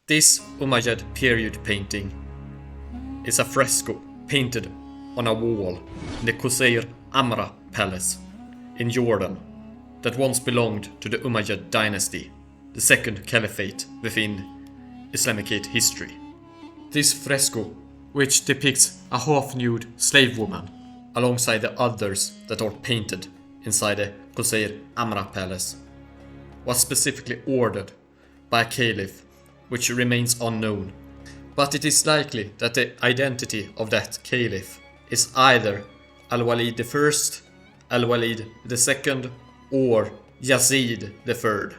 This Umayyad period painting is a fresco painted on a wall in the Qusayr Amra palace in Jordan that once belonged to the Umayyad dynasty, the second caliphate within Islamic history. This fresco, which depicts a half-nude slave woman alongside the others that are painted inside the Qusayr Amra palace, was specifically ordered by a caliph which remains unknown, but it is likely that the identity of that caliph is either al-Walid I, al-Walid II, or Yazid III,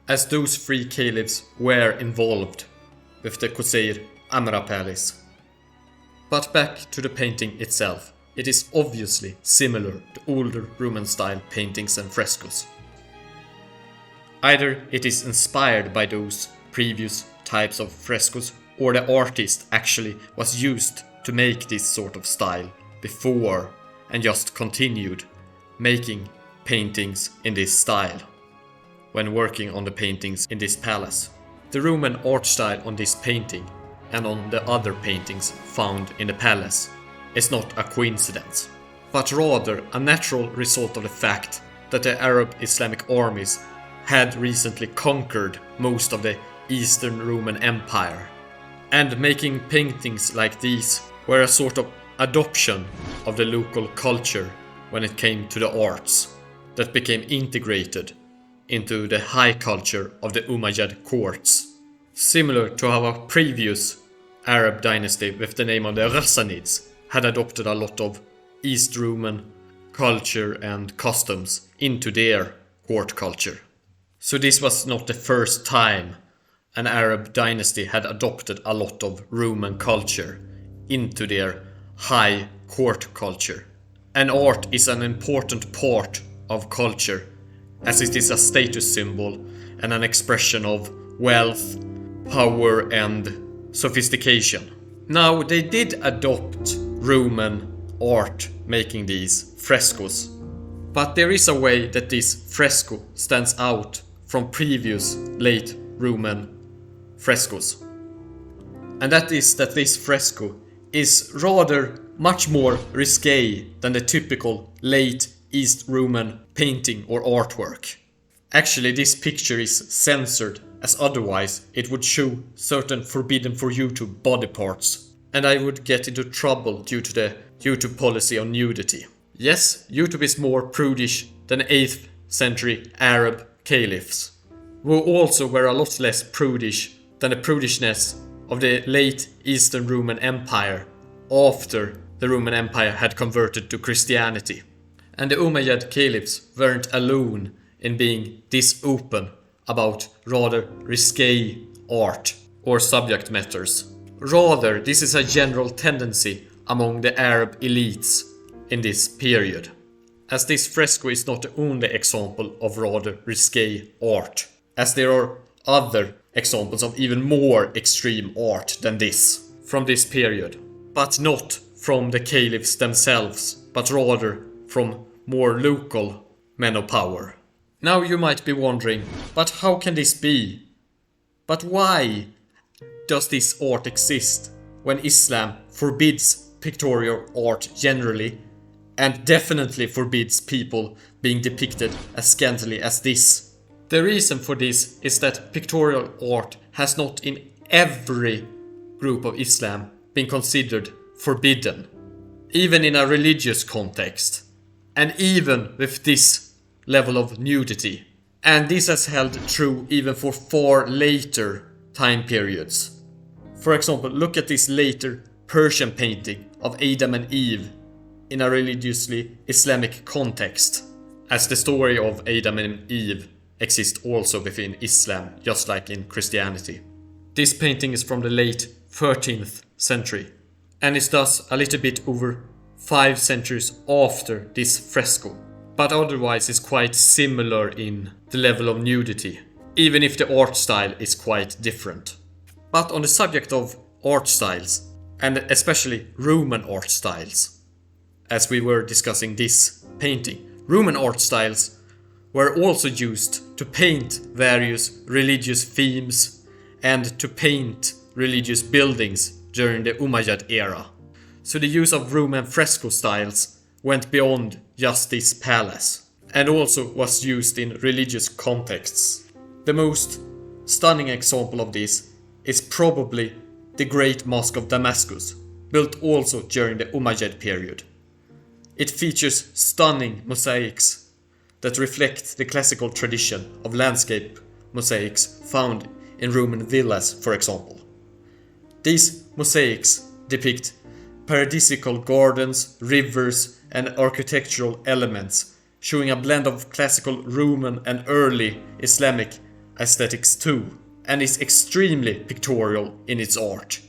as those three caliphs were involved with the Qusayr Amra palace. But back to the painting itself, it is obviously similar to older Roman-style paintings and frescoes. Either it is inspired by those previous types of frescoes, or the artist actually was used to make this sort of style before and just continued making paintings in this style when working on the paintings in this palace. The Roman art style on this painting and on the other paintings found in the palace is not a coincidence, but rather a natural result of the fact that the Arab Islamic armies had recently conquered most of the Eastern Roman Empire, and making paintings like these were a sort of adoption of the local culture when it came to the arts that became integrated into the high culture of the Umayyad courts, similar to how a previous Arab dynasty with the name of the Ghassanids had adopted a lot of East Roman culture and customs into their court culture. So this was not the first time an Arab dynasty had adopted a lot of Roman culture into their high court culture. And art is an important part of culture, as it is a status symbol and an expression of wealth, power and sophistication. Now, they did adopt Roman art making these frescoes, but there is a way that this fresco stands out from previous late Roman frescoes. And that is that this fresco is rather much more risque than the typical late East Roman painting or artwork. Actually, this picture is censored, as otherwise it would show certain forbidden for YouTube body parts, and I would get into trouble due to the YouTube policy on nudity. Yes, YouTube is more prudish than 8th century Arab caliphs, who also were a lot less prudish than the prudishness of the late Eastern Roman Empire after the Roman Empire had converted to Christianity. And the Umayyad caliphs weren't alone in being this open about rather risque art or subject matters. Rather, this is a general tendency among the Arab elites in this period, as this fresco is not the only example of rather risque art, as there are other examples of even more extreme art than this from this period, but not from the caliphs themselves, but rather from more local men of power. Now you might be wondering, but how can this be? But why does this art exist when Islam forbids pictorial art generally, and definitely forbids people being depicted as scantily as this? The reason for this is that pictorial art has not in every group of Islam been considered forbidden, even in a religious context, and even with this level of nudity. And this has held true even for far later time periods. For example, look at this later Persian painting of Adam and Eve in a religiously Islamic context, as the story of Adam and Eve exists also within Islam, just like in Christianity. This painting is from the late 13th century, and is thus a little bit over 5 centuries after this fresco, but otherwise is quite similar in the level of nudity, even if the art style is quite different. But on the subject of art styles, and especially Roman art styles, as we were discussing this painting, Roman art styles were also used to paint various religious themes and to paint religious buildings during the Umayyad era. So the use of Roman fresco styles went beyond just this palace, and also was used in religious contexts. The most stunning example of this is probably the Great Mosque of Damascus, built also during the Umayyad period. It features stunning mosaics that reflect the classical tradition of landscape mosaics found in Roman villas, for example. These mosaics depict paradisical gardens, rivers, and architectural elements, showing a blend of classical Roman and early Islamic aesthetics too, and is extremely pictorial in its art.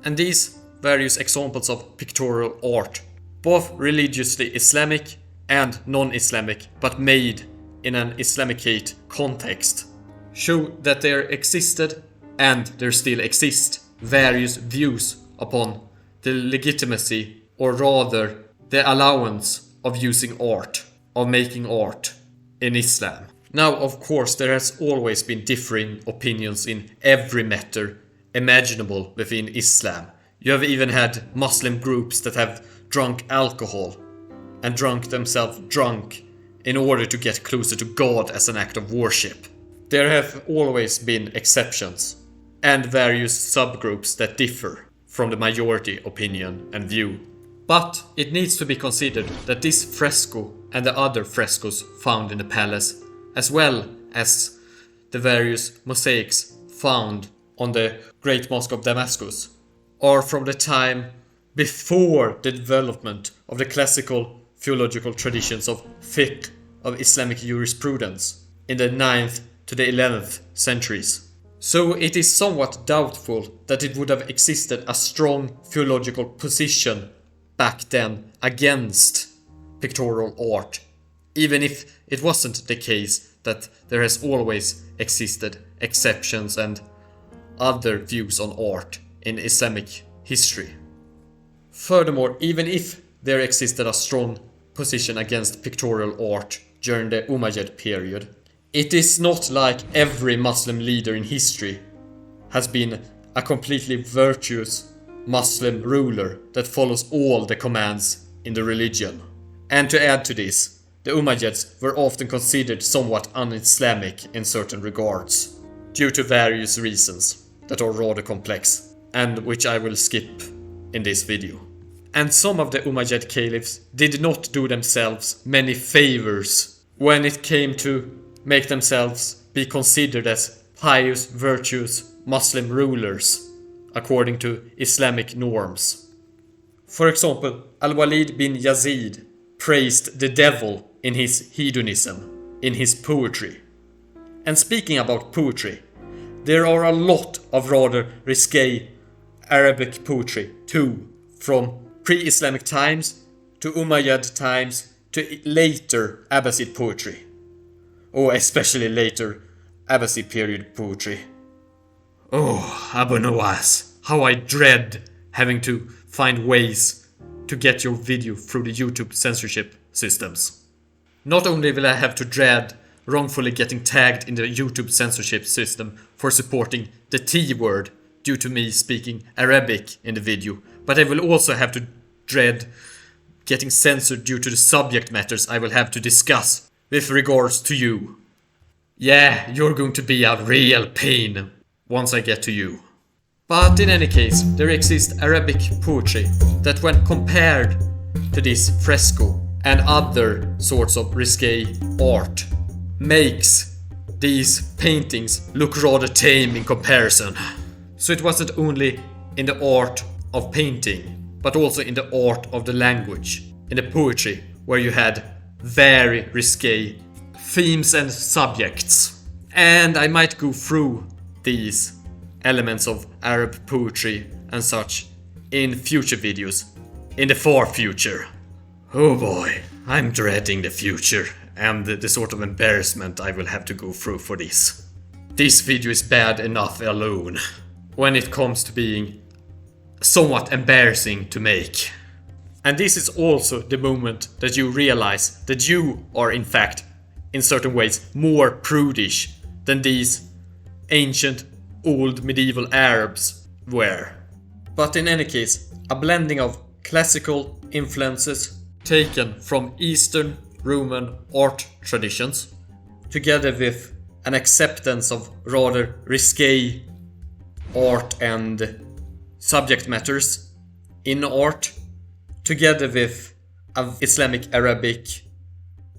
And these various examples of pictorial art, both religiously Islamic and non-Islamic, but made in an Islamicate context, show that there existed, and there still exist, various views upon the legitimacy, or rather the allowance of using art, of making art in Islam. Now, of course, there has always been differing opinions in every matter imaginable within Islam. You have even had Muslim groups that have drunk alcohol and drunk themselves drunk in order to get closer to God as an act of worship. There have always been exceptions and various subgroups that differ from the majority opinion and view. But it needs to be considered that this fresco and the other frescoes found in the palace, as well as the various mosaics found on the Great Mosque of Damascus, are from the time before the development of the classical theological traditions of fiqh, of Islamic jurisprudence, in the 9th to the 11th centuries. So it is somewhat doubtful that it would have existed a strong theological position back then against pictorial art, even if it wasn't the case that there has always existed exceptions and other views on art in Islamic history. Furthermore, even if there existed a strong position against pictorial art during the Umayyad period, it is not like every Muslim leader in history has been a completely virtuous Muslim ruler that follows all the commands in the religion. And to add to this, the Umayyads were often considered somewhat un-Islamic in certain regards, due to various reasons that are rather complex, and which I will skip in this video. And some of the Umayyad caliphs did not do themselves many favors when it came to make themselves be considered as pious, virtuous Muslim rulers according to Islamic norms. For example, al-Walid bin Yazid praised the devil in his hedonism, in his poetry. And speaking about poetry, there are a lot of rather risque Arabic poetry too, from pre-Islamic times to Umayyad times to later Abbasid poetry. Or especially later Abbasid period poetry. Oh, Abu Nawas, how I dread having to find ways to get your video through the YouTube censorship systems. Not only will I have to dread wrongfully getting tagged in the YouTube censorship system for supporting the T word due to me speaking Arabic in the video, but I will also have to dread getting censored due to the subject matters I will have to discuss with regards to you. Yeah, you're going to be a real pain once I get to you. But in any case, there exists Arabic poetry that, when compared to this fresco and other sorts of risque art, makes these paintings look rather tame in comparison. So it wasn't only in the art of painting, but also in the art of the language, in the poetry, where you had very risque themes and subjects. And I might go through these elements of Arab poetry and such in future videos, in the far future. Oh boy, I'm dreading the future and the sort of embarrassment I will have to go through for this. This video is bad enough alone, when it comes to being somewhat embarrassing to make. And this is also the moment that you realize that you are in fact, in certain ways, more prudish than these ancient old medieval Arabs were. But in any case, a blending of classical influences taken from Eastern Roman art traditions, together with an acceptance of rather risque art and subject matters in art, together with an Islamic Arabic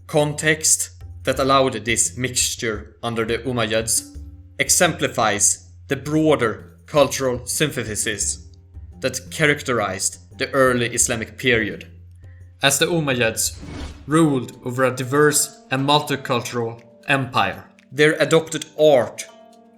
context that allowed this mixture under the Umayyads, exemplifies the broader cultural synthesis that characterized the early Islamic period. As the Umayyads ruled over a diverse and multicultural empire, their adopted art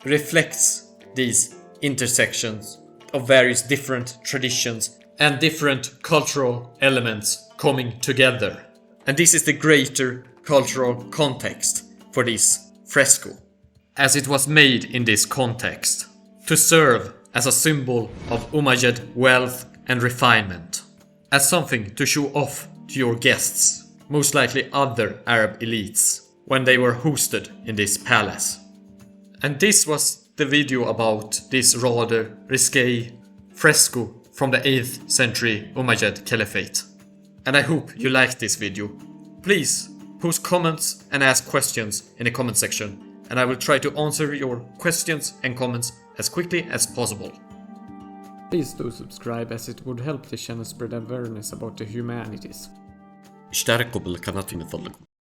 reflects these intersections of various different traditions and different cultural elements coming together. And this is the greater cultural context for this fresco, as it was made in this context to serve as a symbol of Umayyad wealth and refinement, as something to show off to your guests, most likely other Arab elites, when they were hosted in this palace. And this was the video about this rather risque fresco from the 8th century Umayyad Caliphate. And I hope you liked this video. Please post comments and ask questions in the comment section, and I will try to answer your questions and comments as quickly as possible. Please do subscribe, as it would help the channel spread awareness about the humanities. اشتركوا بالقناة من فضلكم.